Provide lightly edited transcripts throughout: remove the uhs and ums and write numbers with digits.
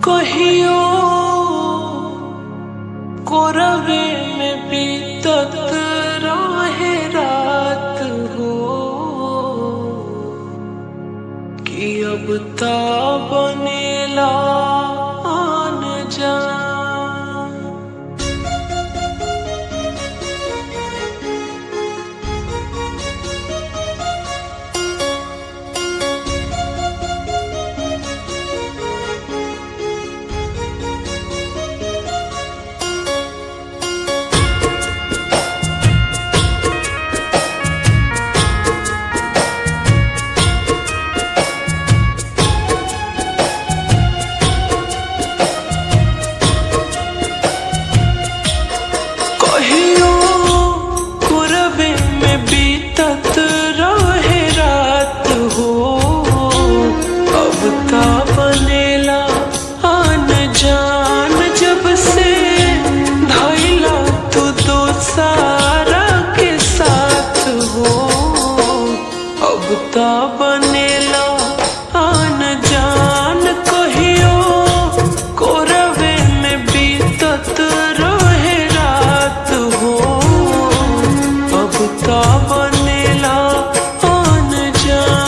कहियो कोरवे में बीतत रहे रात हो कि अब ता बनेला आन जान। बनेला आन जान कहियो कोरवे में बीतत रहे रात हो अब ता बनेला आन जान।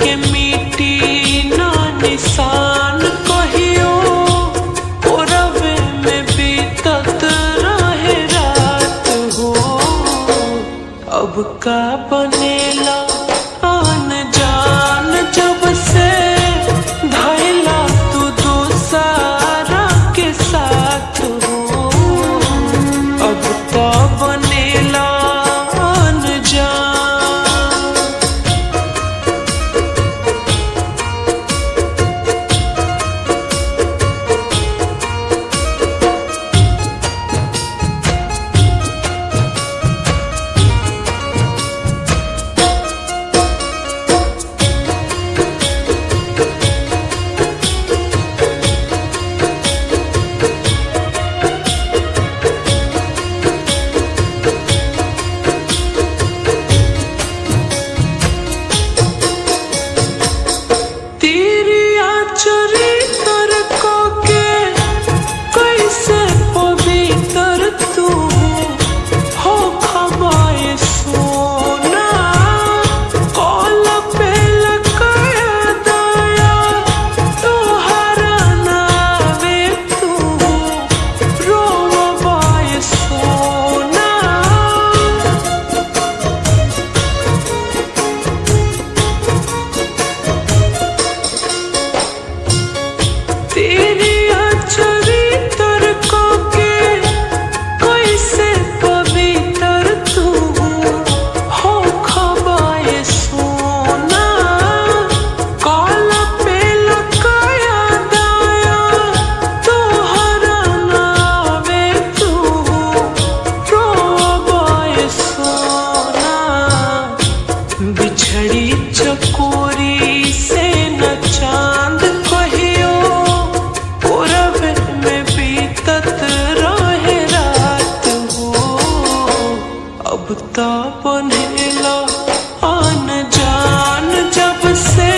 के मिट्टी ना निशान कहियो कोरवे में बीतत रहे रात हो अब का बनेला आन जान जब से धैला तू दूसरा के साथ हो अब तो बनेला आन जान। बनेला आन जान जब से